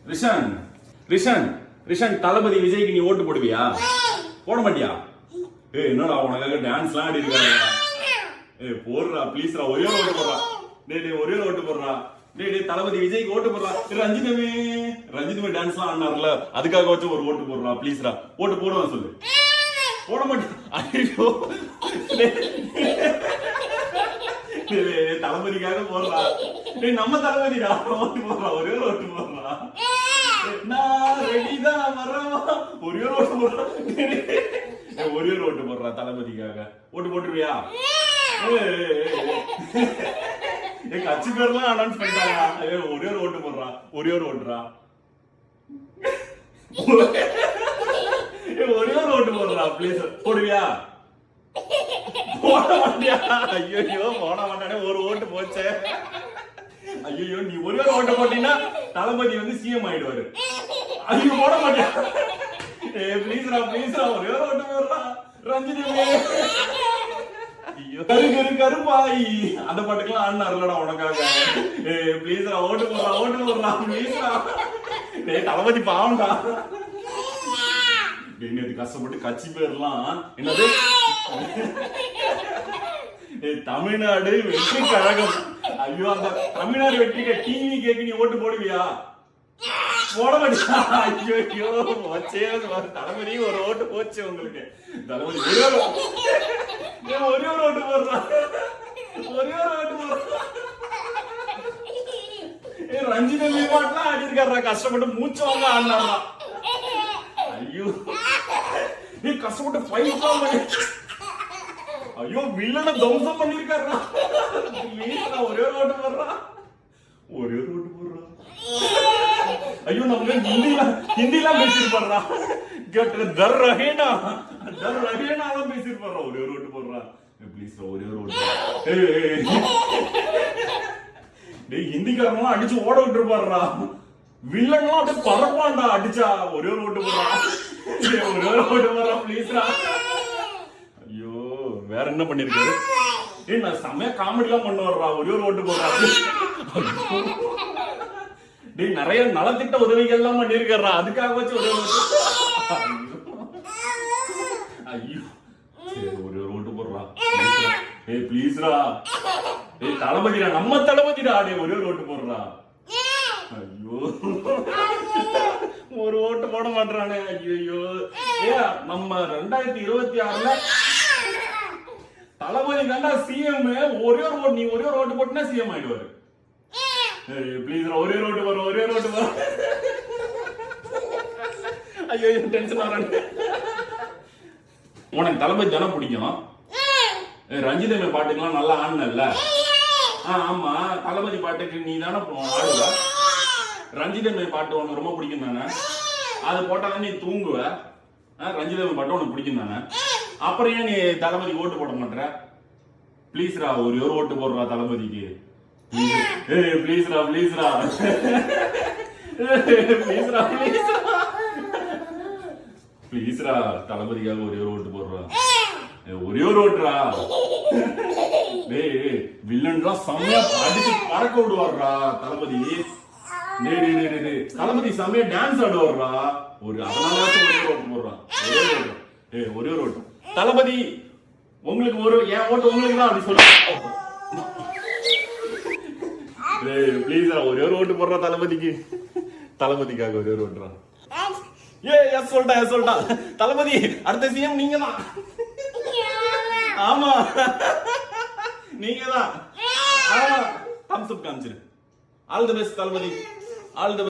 ரிஷன் ரிஷன் ரிஷன் தளபதி விஜய்க்கு நீ ஓட்டு போடுவியா? போட மாட்டியா? என்னடா உனக்காக டான்ஸ்லாம் ஆடி இருக்காங்க. போடுறா ப்ளீஸ்ரா, ஒரே ஓட்டு போடுறா. டேய் ஒரே ஓட்டு போடுறா. டேய் தளபதி விஜய்க்கு ஓட்டு போடுறா. ரஞ்சிதமே டான்ஸ்லாம் ஆடினார்ல, அதுக்காக வச்சு ஒரு ஓட்டு போடுறா ப்ளீஸ்ரா. ஓட்டு போடுவான் சொல்லு. போட மாட்டேன். ஐயோ தளபதிக்காக போடுறா. நம்ம தளபதிடா, ஓட்டு போடுறா. ஒரே ஒரு ஓட்டு போடுறா. நான் ரெடிதான் வரவா. ஒரே ஒரு ஓட்டு போடுறா. ஒரே ஒரு ஓட்டு போடுறா தளபதிக்காக. ஓட்டு போட்டுருவியா? என் கட்சி பேர்லாம் அனௌன்ஸ் பண்ணிட்டாங்க. ஒரே ஒரு ஓட்டு போடுறா. ஒரே ஒரு ஓட்டுறா. ஒரே ஒரு ஓட்டு போடுறா ப்ளீஸ். போடுவியா? போட மாட்டியா? ஐயோ போட மாட்டானே, ஒரு ஓட்டு போச்சே. ஐயோ நீ ஒரே ஒரு ஓட்டு போட்டீங்கன்னா தளபதி வந்து சிஎம் ஆயிடுவாரு. ஐயோ போட மாட்டியா? ப்ளீஸ்ரா ப்ளீஸ்ரா, ஒரே ஒரு ஓட்டு போடுறா. ரஞ்சிதமே ஐயோ கருப்பாய் அந்த பாட்டுக்கெல்லாம் ஆடினார்லடா உனக்காக. ப்ளீஸ்ரா ஓட்டு போடுறா. ஓட்டு போடுறா ப்ளீஸ்ரா. தளபதி பாவம்டா. நேற்று கஷ்டப்பட்டு கட்சி பேர்லாம் என்னது தமிழ்நாடு வெற்றி கழகம். ஐயோ அந்த தமிழ்நாடு வெற்றி டிவி கேக்கு நீ ஓட்டு போடுவியா? போட மாட்டியா? ஐயோ போச்சே. தளபதி ஒரு ஓட்டு போச்சு உங்களுக்கு. தளபதி ஒரே ஒரு ஓட்டு போடுறா. ஒரே ஒரு ஓட்டு போடுறா. ரஞ்சிதமே பாட்டுலாம் ஆடிருக்காரா, கஷ்டப்பட்டு மூச்சு வாங்க ஆடினாரா. ஐயோ நீ கஷ்டப்பட்டு ஃபைட்லாம் பண்ணி. ஐயோ வில்லனை தம்சம் பண்ணிருக்காரா. ஒரே ஒரு ஓட்டு போடுறா. ஒரே ஒரு ஓட்டு போடுறா. ஐயோ நம்ம ஹிந்திலாம் பேசிருப்பாரா. தர் ரஹேனாலாம் பேசிருப்பாரா. ஒரே ஒரு ஓட்டு போடுறா ப்ளீஸ். ஒரே ஒரு ஓட்டு. டேய் ஹிந்திக்காரங்களாம் அடிச்சு ஓட விட்டுருப்பாருடா. வில்லன்லாம் அப்படியே பறப்பான்டா அடிச்சா. ஒரே ஒரு ஓட்டு போடுறா. ஒரே ஒரு ஓட்டு போடுறா ப்ளீஸ்ரா. ஐயோ வேற என்ன பண்ணிருக்காரு? நான் செம்மையா காமெடிலாம் பண்ணுவாருடா. ஒரே ஒரு ஓட்டு போடுறா. டேய் நிறைய நலத்திட்ட உதவிகள் எல்லாம் பண்ணிருக்காரா, அதுக்காக வச்சு ஒரே ஒரு ஐயோ சரி ஒரே ஒரு ஓட்டு போடுறா. ப்ளீஸ்ரா. தளபதிடா, நம்ம தளபதிடா. ஒரே ஒரு ஓட்டு போடுறா. ஐயோ ஒரு ஓட்டு போட மாட்டானே. ஐயோ நம்ம 2026ல தளபதி கண்டா சிஎம். ஒரே ஒரு ஓட்டு, நீ ஒரே ஒரு ஓட்டு போட்டுனா சிஎம் ஆயிடுவாரு. ப்ளீஸ் ஒரே ஒரு ஓட்டு வரும். ஒரே ஒரு ஓட்டு வரும். ஐயோ டென்ஷன் ஆறானே. உனக்கு தளபதி தானே பிடிக்கும்? ரஞ்சிதமே பாட்டுக்கெல்லாம் நல்லா ஆடினல்ல. ஆமா தளபதி பாட்டுக்கு நீ தானே ஆடுவ. ரஞ்சிதமே பாட்டு உனக்கு ரொம்ப பிடிக்கும் தானே? அது போட்டாதான் நீ தூங்குவ. ரஞ்சிதமே பாட்டு உனக்கு பிடிக்கும் தானே? அப்புறம் ஏன் நீ தளபதி ஓட்டு போட மாட்டற? ப்ளீஸ்ரா ஒரே ஒரு ஓட்டு போடுறா தளபதிக்கு. ப்ளீஸ்ரா ப்ளீஸ்ரா ப்ளீஸ்ரா ப்ளீஸ்ரா தளபதிக்காக ஒரே ஒரு ஓட்டு போடுறா. ஒரே ஒரு ஓட்டுறா. டேய் வில்லன்லாம் செம்மையா அடிச்சு பறக்க விடுவாருடா தளபதி. தளபதி செம்மையா டான்ஸ் ஆடுவாருடா. அதனால ஒரே ஒரு ஓட்டு போடுறான். ஒரே ஒரு ஓட்டு தளபதி உங்களுக்கு. ஒரு என் ஓட்டு உங்களுக்கு தான் அப்படி சொல்ல. ப்ளீஸ் ஒரே ஒரு ஓட்டு போடுறா தளபதிக்கு. தளபதிக்காக ஒரே ஒரு ஓட்டுறான். சொல்லிட்டா தளபதி அடுத்த சிஎம் நீங்க தான். ஆமா நீங்க தான். தம்ஸ் அப் காமிச்சிரு. All the best Thalapathy. All the